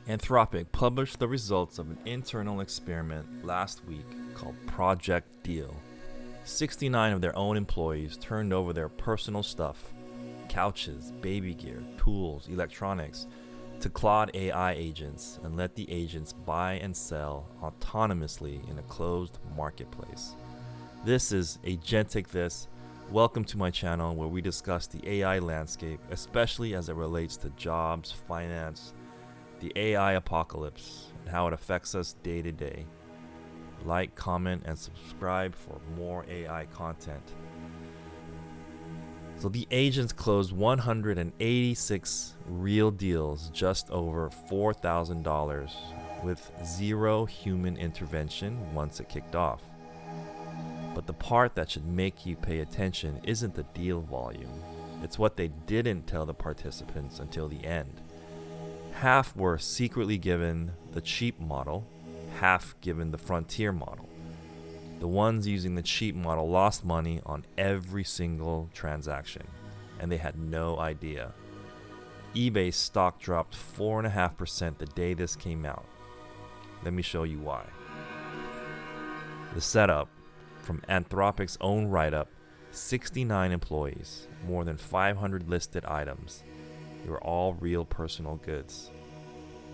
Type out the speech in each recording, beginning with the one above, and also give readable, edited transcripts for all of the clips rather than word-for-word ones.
Anthropic published the results of an internal experiment last week called Project Deal. 69 of their own employees turned over their personal stuff, couches, baby gear, tools, electronics, to Claude AI agents and let the agents buy and sell autonomously in a closed marketplace. This is Agentic This. Welcome to my channel where we discuss the AI landscape, especially as it relates to jobs, finance, the AI apocalypse, and how it affects us day to day. Like, comment, and subscribe for more AI content. So the agents closed 186 real deals just over $4,000 with zero human intervention once it kicked off. But the part that should make you pay attention isn't the deal volume. It's what they didn't tell the participants until the end. Half were secretly given the cheap model, half given the frontier model. The ones using the cheap model lost money on every single transaction, and they had no idea. eBay's stock dropped 4.5% the day this came out. Let me show you why. The setup: from Anthropic's own write-up, 69 employees, more than 500 listed items. They were all real personal goods.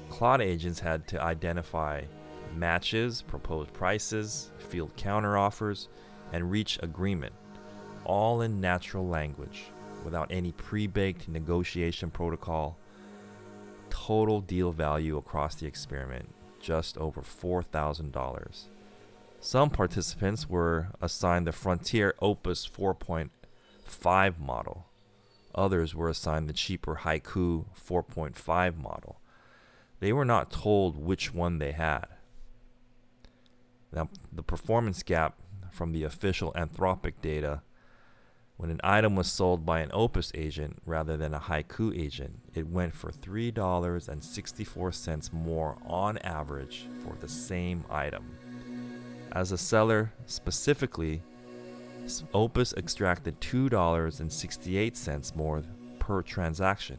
Claude agents had to identify matches, propose prices, field counteroffers, and reach agreement, all in natural language, without any pre-baked negotiation protocol. Total deal value across the experiment, just over $4,000. Some participants were assigned the Frontier Opus 4.5 model. Others were assigned the cheaper Haiku 4.5 model. They were not told which one they had. Now, the performance gap from the official Anthropic data: when an item was sold by an Opus agent rather than a Haiku agent, it went for $3.64 more on average for the same item. As a seller specifically, Opus extracted $2.68 more per transaction.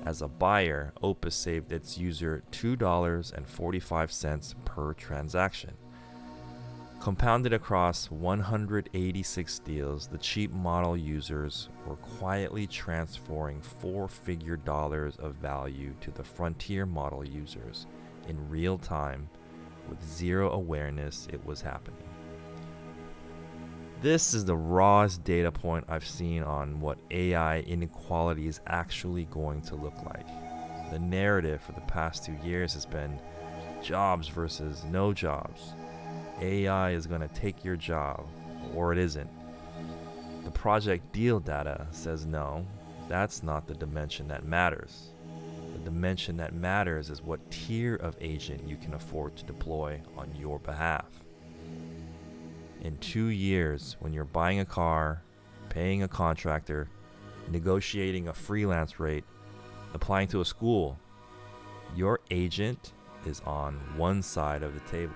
As a buyer, Opus saved its user $2.45 per transaction. Compounded across 186 deals, the cheap model users were quietly transferring four-figure dollars of value to the frontier model users in real time with zero awareness it was happening. This is the rawest data point I've seen on what AI inequality is actually going to look like. The narrative for the past 2 years has been jobs versus no jobs. AI is going to take your job, or it isn't. The Project Deal data says no, that's not the dimension that matters. The dimension that matters is what tier of agent you can afford to deploy on your behalf. In 2 years, when you're buying a car, paying a contractor, negotiating a freelance rate, applying to a school, your agent is on one side of the table,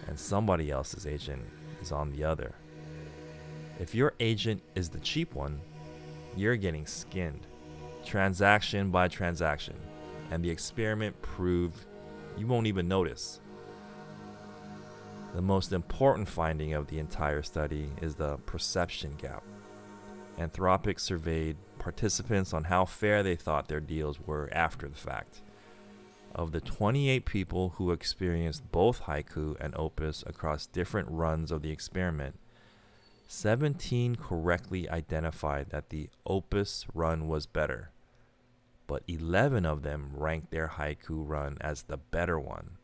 and somebody else's agent is on the other. If your agent is the cheap one, you're getting skinned, transaction by transaction, and the experiment proved you won't even notice. The most important finding of the entire study is the perception gap. Anthropic surveyed participants on how fair they thought their deals were after the fact. Of the 28 people who experienced both Haiku and Opus across different runs of the experiment, 17 correctly identified that the Opus run was better, but 11 of them ranked their Haiku run as the better one.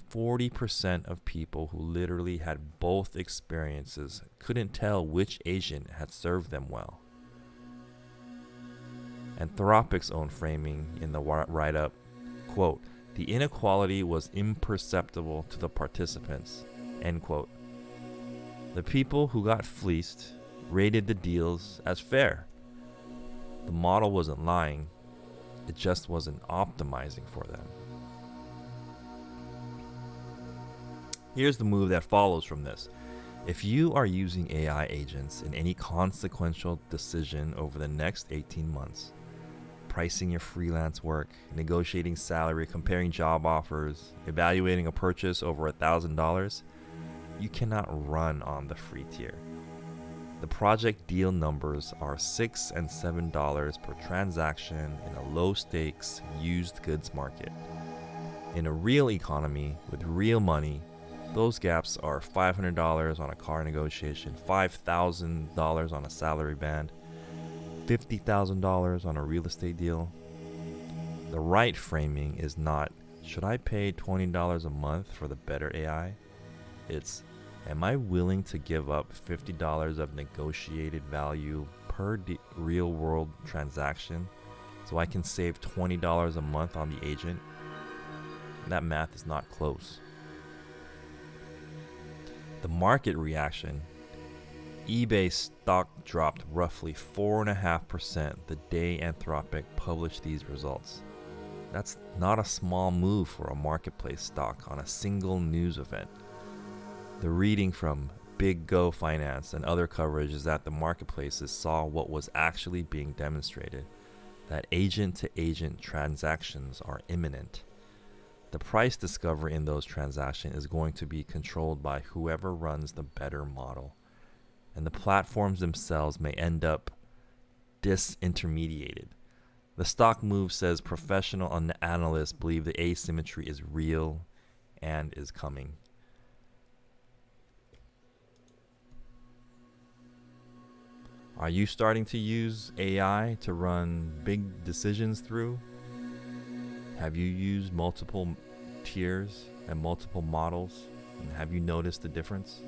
40% of people who literally had both experiences couldn't tell which agent had served them well. Anthropic's own framing in the write-up, quote, "The inequality was imperceptible to the participants," end quote. The people who got fleeced rated the deals as fair. The model wasn't lying, it just wasn't optimizing for them. Here's the move that follows from this. If you are using AI agents in any consequential decision over the next 18 months, pricing your freelance work, negotiating salary, comparing job offers, evaluating a purchase over $1,000, you cannot run on the free tier. The project deal numbers are $6 and $7 per transaction in a low-stakes used goods market. In a real economy with real money, those gaps are $500 on a car negotiation, $5,000 on a salary band, $50,000 on a real estate deal. The right framing is not, should I pay $20 a month for the better AI? It's, am I willing to give up $50 of negotiated value per real world transaction so I can save $20 a month on the agent? That math is not close. The market reaction: eBay stock dropped roughly 4.5% the day Anthropic published these results. That's not a small move for a marketplace stock on a single news event. The reading from BigGo Finance and other coverage is that the marketplaces saw what was actually being demonstrated, that agent-to-agent transactions are imminent. The price discovery in those transactions is going to be controlled by whoever runs the better model, and the platforms themselves may end up disintermediated. The stock move says professional analysts believe the asymmetry is real and is coming. Are you starting to use AI to run big decisions through? Have you used multiple tiers and multiple models? And have you noticed the difference?